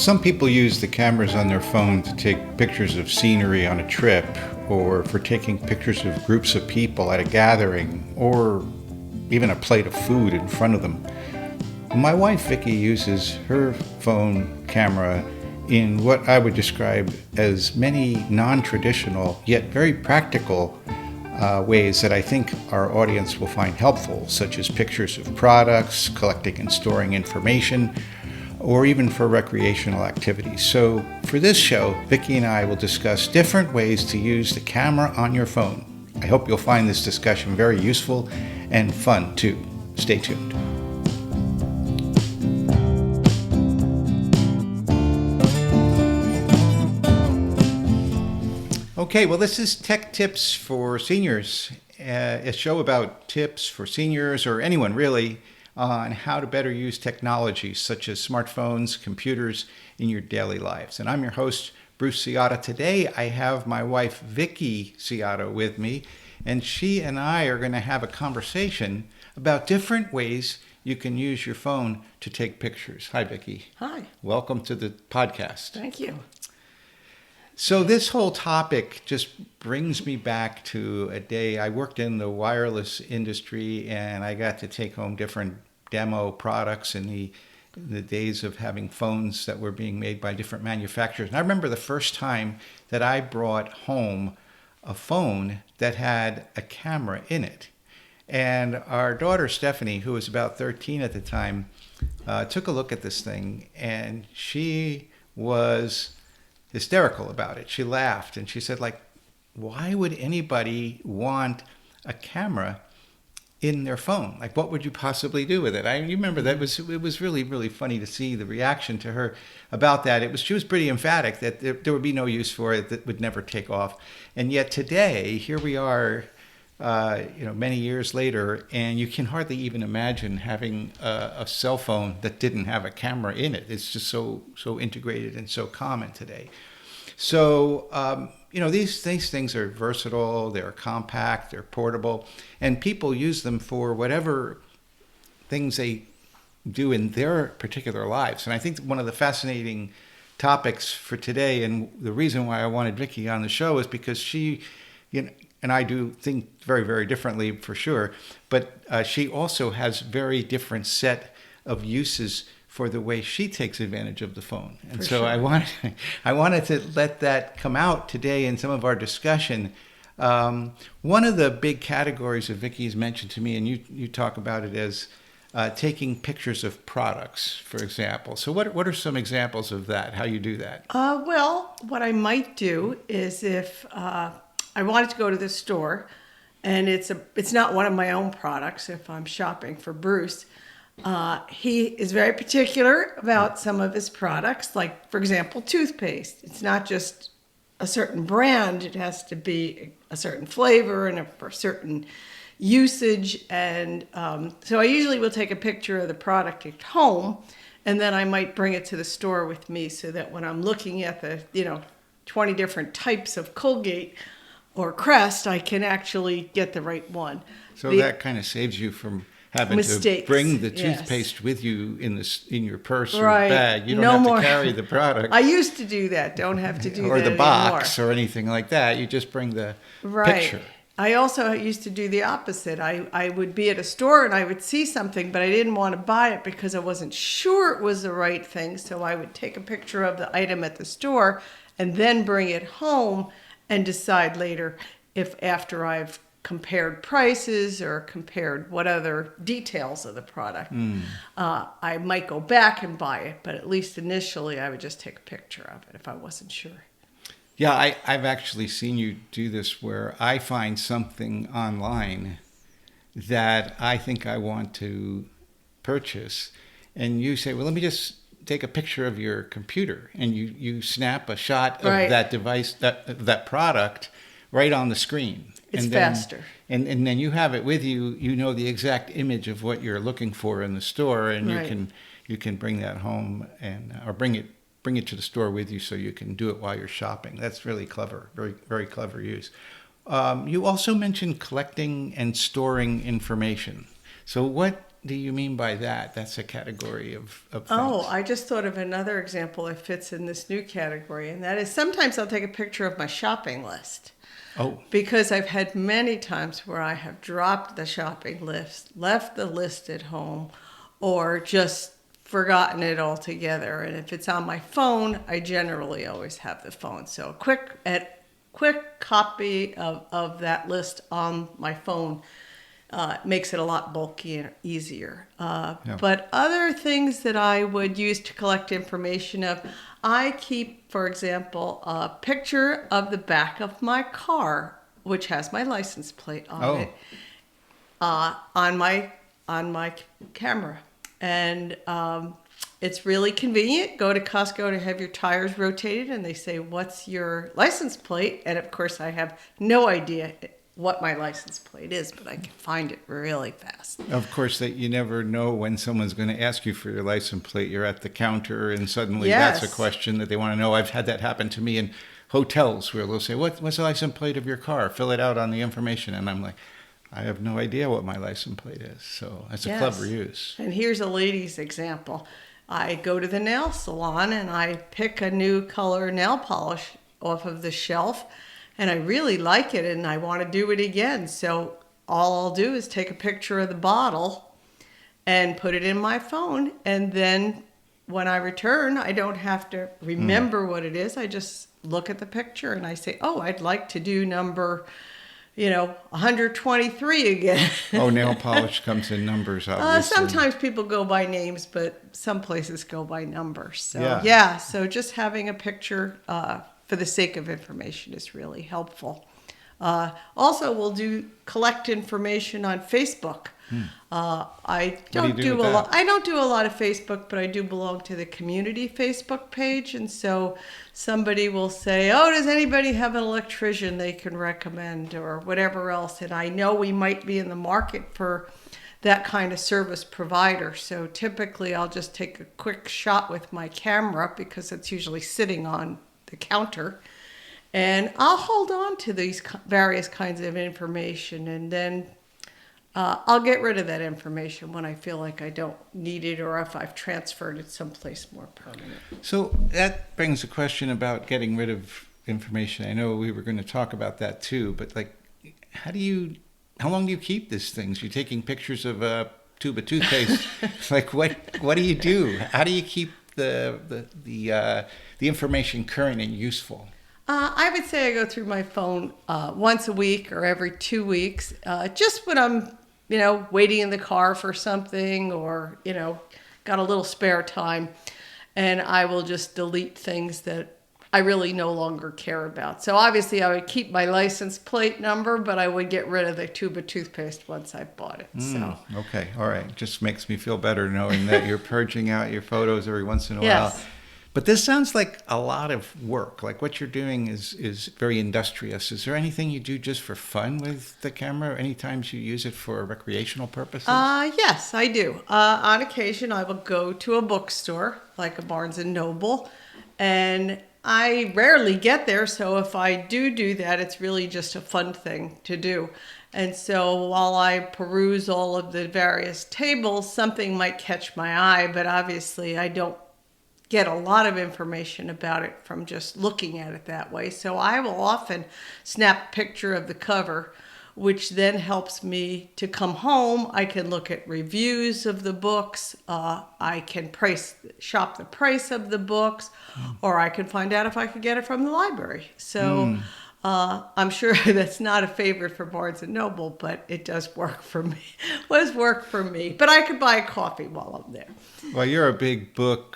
Some people use the cameras on their phone to take pictures of scenery on a trip, or for taking pictures of groups of people at a gathering, or even a plate of food in front of them. My wife, Vickie, uses her phone camera in what I would describe as many non-traditional yet very practical ways that I think our audience will find helpful, such as pictures of products, collecting and storing information, or even for recreational activities. So for this show, Vickie and I will discuss different ways to use the camera on your phone. I hope you'll find this discussion very useful and fun too. Stay tuned. Okay, well, this is Tech Tips for Seniors, a show about tips for seniors or anyone really on how to better use technology such as smartphones, computers in your daily lives. And I'm your host, Bruce Ciotta. Today I have my wife, Vickie Ciotta, with me, and she and I are going to have a conversation about different ways you can use your phone to take pictures. Hi, Vickie. Hi. Welcome to the podcast. Thank you. So this whole topic just brings me back to a day I worked in the wireless industry, and I got to take home different demo products in the days of having phones that were being made by different manufacturers. And I remember the first time that I brought home a phone that had a camera in it. And our daughter, Stephanie, who was about 13 at the time, took a look at this thing, and she was hysterical about it. She laughed and she said, why would anybody want a camera in their phone? What would you possibly do with it? You remember that it was really, really funny to see the reaction to her about that. She was pretty emphatic that there would be no use for it, that would never take off. And yet today, here we are, many years later, and you can hardly even imagine having a cell phone that didn't have a camera in it. It's just so integrated and so common today. So, these things are versatile, they're compact, they're portable, and people use them for whatever things they do in their particular lives. And I think one of the fascinating topics for today, and the reason why I wanted Vickie on the show, is because she, and I do think very, very differently for sure, but she also has very different set of uses for the way she takes advantage of the phone. And so sure. I wanted to let that come out today in some of our discussion. One of the big categories that Vickie's mentioned to me, and you talk about it as taking pictures of products, for example. So what are some examples of that, how you do that? Well, what I might do is if I wanted to go to the store, and it's not one of my own products. If I'm shopping for Bruce, he is very particular about some of his products. Like, for example, toothpaste. It's not just a certain brand. It has to be a certain flavor and a certain usage. And so I usually will take a picture of the product at home, and then I might bring it to the store with me so that when I'm looking at the 20 different types of Colgate or Crest, I can actually get the right one. So that kind of saves you from having to bring the toothpaste with you in your purse or bag. You don't have to carry the product. I used to do that. Don't have to do that or the anymore. box or anything like that. You just bring the picture. I also used to do the opposite. I would be at a store and I would see something, but I didn't want to buy it because I wasn't sure it was the right thing. So I would take a picture of the item at the store and then bring it home and decide later if, after I've compared prices or compared what other details of the product, I might go back and buy it. But at least initially, I would just take a picture of it if I wasn't sure. Yeah, I've actually seen you do this where I find something online that I think I want to purchase. And you say, well, let me just take a picture of your computer. And you snap a shot of that device, that product right on the screen. It's faster. And then you have it with you. You know the exact image of what you're looking for in the store, and you can bring that home or bring it to the store with you, so you can do it while you're shopping. That's really clever, very, very clever use. You also mentioned collecting and storing information. So what do you mean by that? That's a category of Oh, things. I just thought of another example that fits in this new category, and that is sometimes I'll take a picture of my shopping list. Oh, Because I've had many times where I have dropped the shopping list, left the list at home, or just forgotten it altogether. And if it's on my phone, I generally always have the phone. So a quick copy of that list on my phone makes it a lot bulkier, easier. Yeah. But other things that I would use to collect information of, I keep, for example, a picture of the back of my car, which has my license plate on Oh. it, on my camera, and it's really convenient. Go to Costco to have your tires rotated, and they say, "What's your license plate?" And of course, I have no idea what my license plate is, but I can find it really fast. Of course, that you never know when someone's going to ask you for your license plate. You're at the counter, and suddenly that's a Yes. question that they want to know. I've had that happen to me in hotels where they'll say, "What's the license plate of your car? Fill it out on the information." And I'm like, I have no idea what my license plate is. So that's a Yes. clever use. And here's a lady's example. I go to the nail salon and I pick a new color nail polish off of the shelf, and I really like it and I want to do it again. So all I'll do is take a picture of the bottle and put it in my phone, and then when I return, I don't have to remember what it is. I just look at the picture and I say, "Oh, I'd like to do number 123 again." Oh, nail polish comes in numbers, obviously. Sometimes people go by names, but some places go by numbers. So Yeah. yeah, so just having a picture for the sake of information is really helpful. Also, we'll collect information on Facebook. I don't do do with a lot. that? I don't do a lot of Facebook, but I do belong to the community Facebook page, and so somebody will say, "Oh, does anybody have an electrician they can recommend, or whatever else?" And I know we might be in the market for that kind of service provider. So typically, I'll just take a quick shot with my camera because it's usually sitting on the counter, and I'll hold on to these various kinds of information, and then I'll get rid of that information when I feel like I don't need it, or if I've transferred it someplace more permanent. So that brings a question about getting rid of information. I know we were going to talk about that too, but like, how long do you keep these things? You're taking pictures of a tube of toothpaste. Like, what do you do? How do you keep the information current and useful? I would say I go through my phone once a week or every 2 weeks, just when I'm, waiting in the car for something, or, got a little spare time, and I will just delete things that I really no longer care about. So obviously I would keep my license plate number, but I would get rid of the tube of toothpaste once I bought it. So Okay, all right. Just makes me feel better knowing that you're purging out your photos every once in a Yes. while. But this sounds like a lot of work. Like what you're doing is very industrious. Is there anything you do just for fun with the camera? Any times you use it for recreational purposes? Yes, I do. On occasion, I will go to a bookstore, like a Barnes and Noble, and I rarely get there. So if I do that, it's really just a fun thing to do. And so while I peruse all of the various tables, something might catch my eye, but obviously I don't get a lot of information about it from just looking at it that way. So I will often snap a picture of the cover, which then helps me to come home. I can look at reviews of the books. I can shop the price of the books, or I can find out if I could get it from the library. So I'm sure that's not a favorite for Barnes and Noble, but it does work for me. But I could buy a coffee while I'm there. Well, you're a big book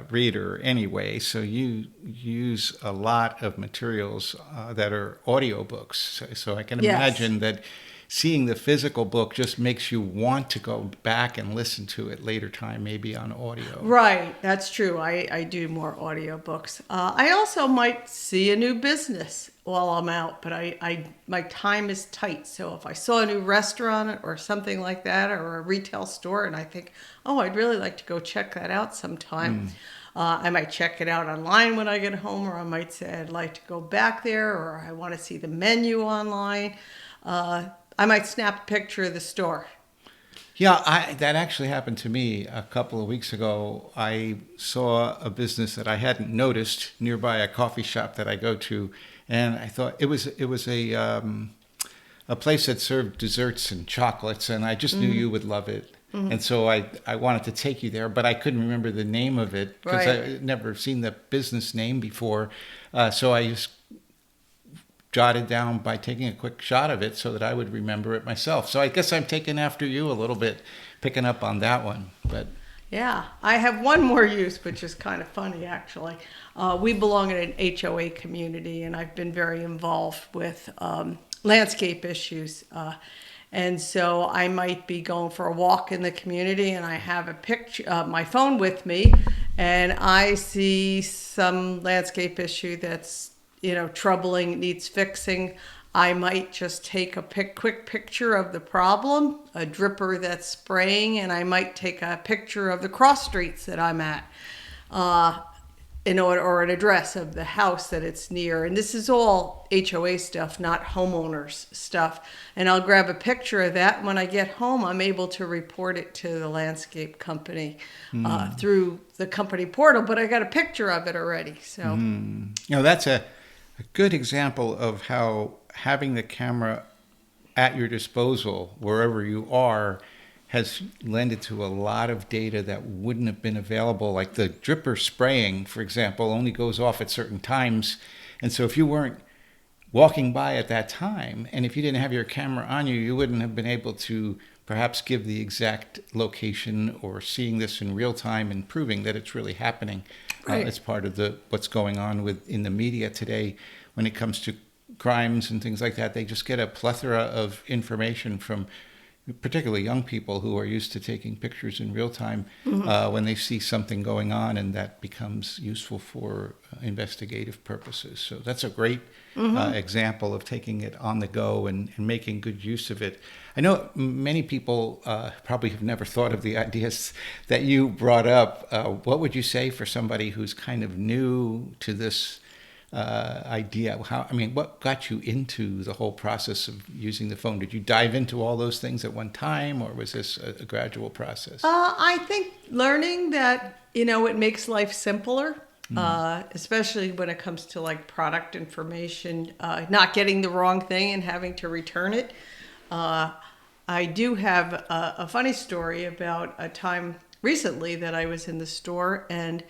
reader anyway, so you use a lot of materials that are audiobooks. So I can Yes. imagine that seeing the physical book just makes you want to go back and listen to it later time, maybe on audio. Right, that's true. I do more audiobooks. I also might see a new business while I'm out, but my time is tight. So if I saw a new restaurant or something like that, or a retail store, and I think, oh, I'd really like to go check that out sometime, I might check it out online when I get home, or I might say I'd like to go back there, or I want to see the menu online. I might snap a picture of the store. Yeah, that actually happened to me a couple of weeks ago. I saw a business that I hadn't noticed nearby a coffee shop that I go to, and I thought it was a place that served desserts and chocolates, and I just knew you would love it. And so I wanted to take you there, but I couldn't remember the name of it because Right. I had never seen the business name before. So I just jotted down by taking a quick shot of it so that I would remember it myself. So I guess I'm taking after you a little bit, picking up on that one. But Yeah, I have one more use, which is kind of funny, actually. We belong in an HOA community, and I've been very involved with landscape issues. And so I might be going for a walk in the community, and I have a picture, my phone with me, and I see some landscape issue that's troubling, needs fixing. I might just take a quick picture of the problem, a dripper that's spraying, and I might take a picture of the cross streets that I'm at, in order, or an address of the house that it's near. And this is all HOA stuff, not homeowners stuff. And I'll grab a picture of that. When I get home, I'm able to report it to the landscape company through the company portal. But I got a picture of it already. So, that's a good example of how having the camera at your disposal wherever you are has lended to a lot of data that wouldn't have been available. Like the dripper spraying, for example, only goes off at certain times. And so if you weren't walking by at that time, and if you didn't have your camera on you, you wouldn't have been able to perhaps give the exact location or seeing this in real time and proving that it's really happening. Right. It's part of what's going on in the media today when it comes to crimes and things like that. They just get a plethora of information from particularly young people who are used to taking pictures in real time when they see something going on, and that becomes useful for investigative purposes. So that's a great example of taking it on the go and making good use of it. I know many people probably have never thought of the ideas that you brought up. What would you say for somebody who's kind of new to this idea? What got you into the whole process of using the phone? Did you dive into all those things at one time, or was this a gradual process? I think learning that, it makes life simpler, especially when it comes to like product information, not getting the wrong thing and having to return it. I do have a funny story about a time recently that I was in the store, and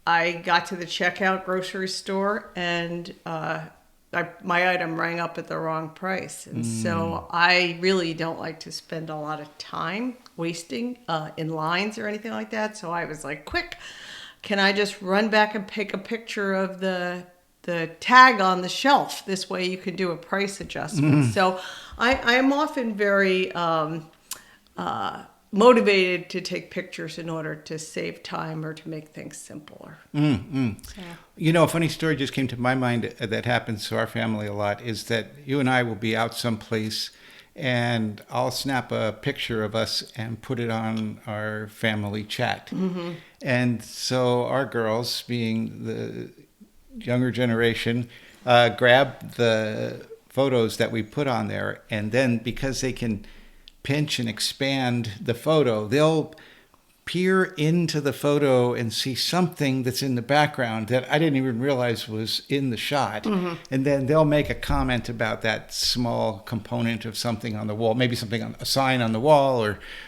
I got to the checkout grocery store, and my item rang up at the wrong price. And so I really don't like to spend a lot of time wasting in lines or anything like that. So I was like, quick, can I just run back and take a picture of the tag on the shelf? This way you can do a price adjustment. So I am often very motivated to take pictures in order to save time or to make things simpler. So. A funny story just came to my mind that happens to our family a lot is that you and I will be out someplace, and I'll snap a picture of us and put it on our family chat. And so our girls, being the younger generation, grab the photos that we put on there, and then because they can pinch and expand the photo, they'll peer into the photo and see something that's in the background that I didn't even realize was in the shot. And then they'll make a comment about that small component of something on the wall, maybe something on a sign on the wall,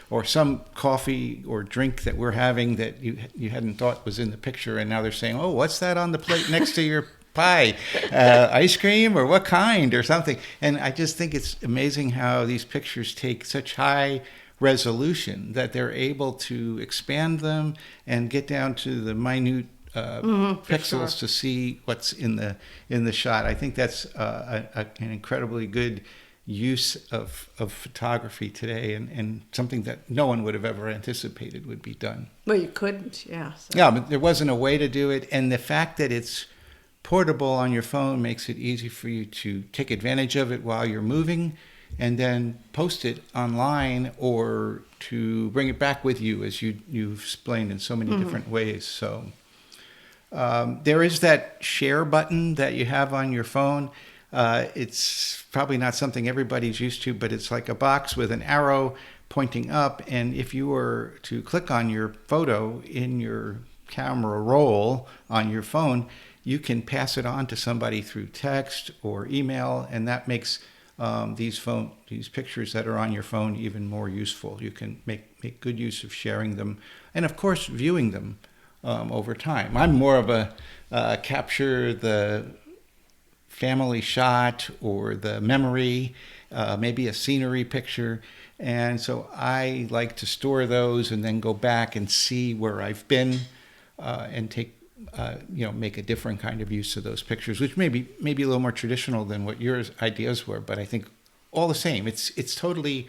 or some coffee or drink that we're having that you hadn't thought was in the picture, and now they're saying, "Oh, what's that on the plate next to your pie? Ice cream, or what kind, or something?" And I just think it's amazing how these pictures take such high resolution that they're able to expand them and get down to the minute pixels to see what's in the shot. I think that's an incredibly good use of photography today, and something that no one would have ever anticipated would be done. Well, you couldn't, yeah. So. Yeah, but there wasn't a way to do it, and the fact that it's portable on your phone makes it easy for you to take advantage of it while you're moving, and then post it online, or to bring it back with you, as you've explained in so many different ways. So there is that share button that you have on your phone. It's probably not something everybody's used to, but it's like a box with an arrow pointing up. And if you were to click on your photo in your camera roll on your phone, you can pass it on to somebody through text or email, and that makes these pictures that are on your phone even more useful. You can make good use of sharing them, and of course viewing them over time. I'm more of a capture the family shot or the memory, maybe a scenery picture. And so I like to store those and then go back and see where I've been and make a different kind of use of those pictures, which may be a little more traditional than what your ideas were. But I think all the same, it's totally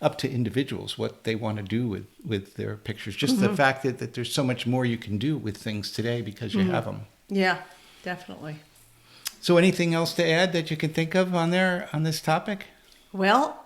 up to individuals what they want to do with their pictures. Just the fact that there's so much more you can do with things today because you have them. Yeah, definitely. So anything else to add that you can think of on this topic? Well,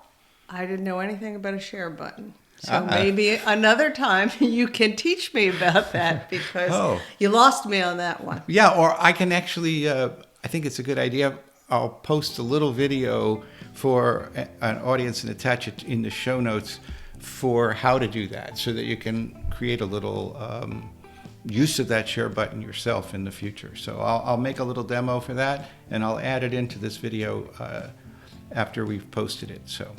I didn't know anything about a share button. So maybe another time you can teach me about that, because you lost me on that one. Yeah, or I can actually, I think it's a good idea. I'll post a little video for an audience and attach it in the show notes for how to do that, so that you can create a little use of that share button yourself in the future. So I'll make a little demo for that, and I'll add it into this video after we've posted it. So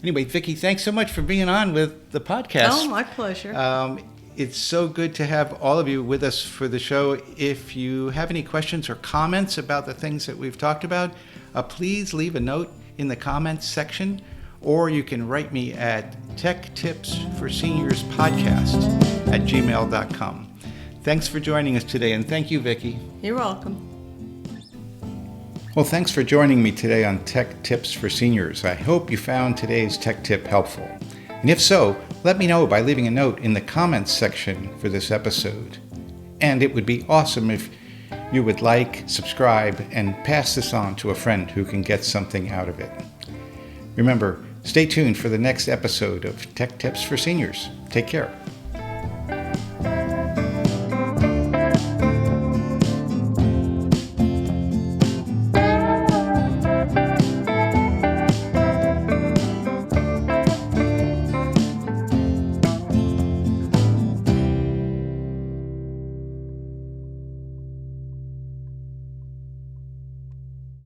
anyway, Vickie, thanks so much for being on with the podcast. Oh, my pleasure. It's so good to have all of you with us for the show. If you have any questions or comments about the things that we've talked about, please leave a note in the comments section, or you can write me at techtipsforseniourspodcast@gmail.com. Thanks for joining us today, and thank you, Vickie. You're welcome. Well, thanks for joining me today on Tech Tips for Seniors. I hope you found today's tech tip helpful. And if so, let me know by leaving a note in the comments section for this episode. And it would be awesome if you would like, subscribe, and pass this on to a friend who can get something out of it. Remember, stay tuned for the next episode of Tech Tips for Seniors. Take care.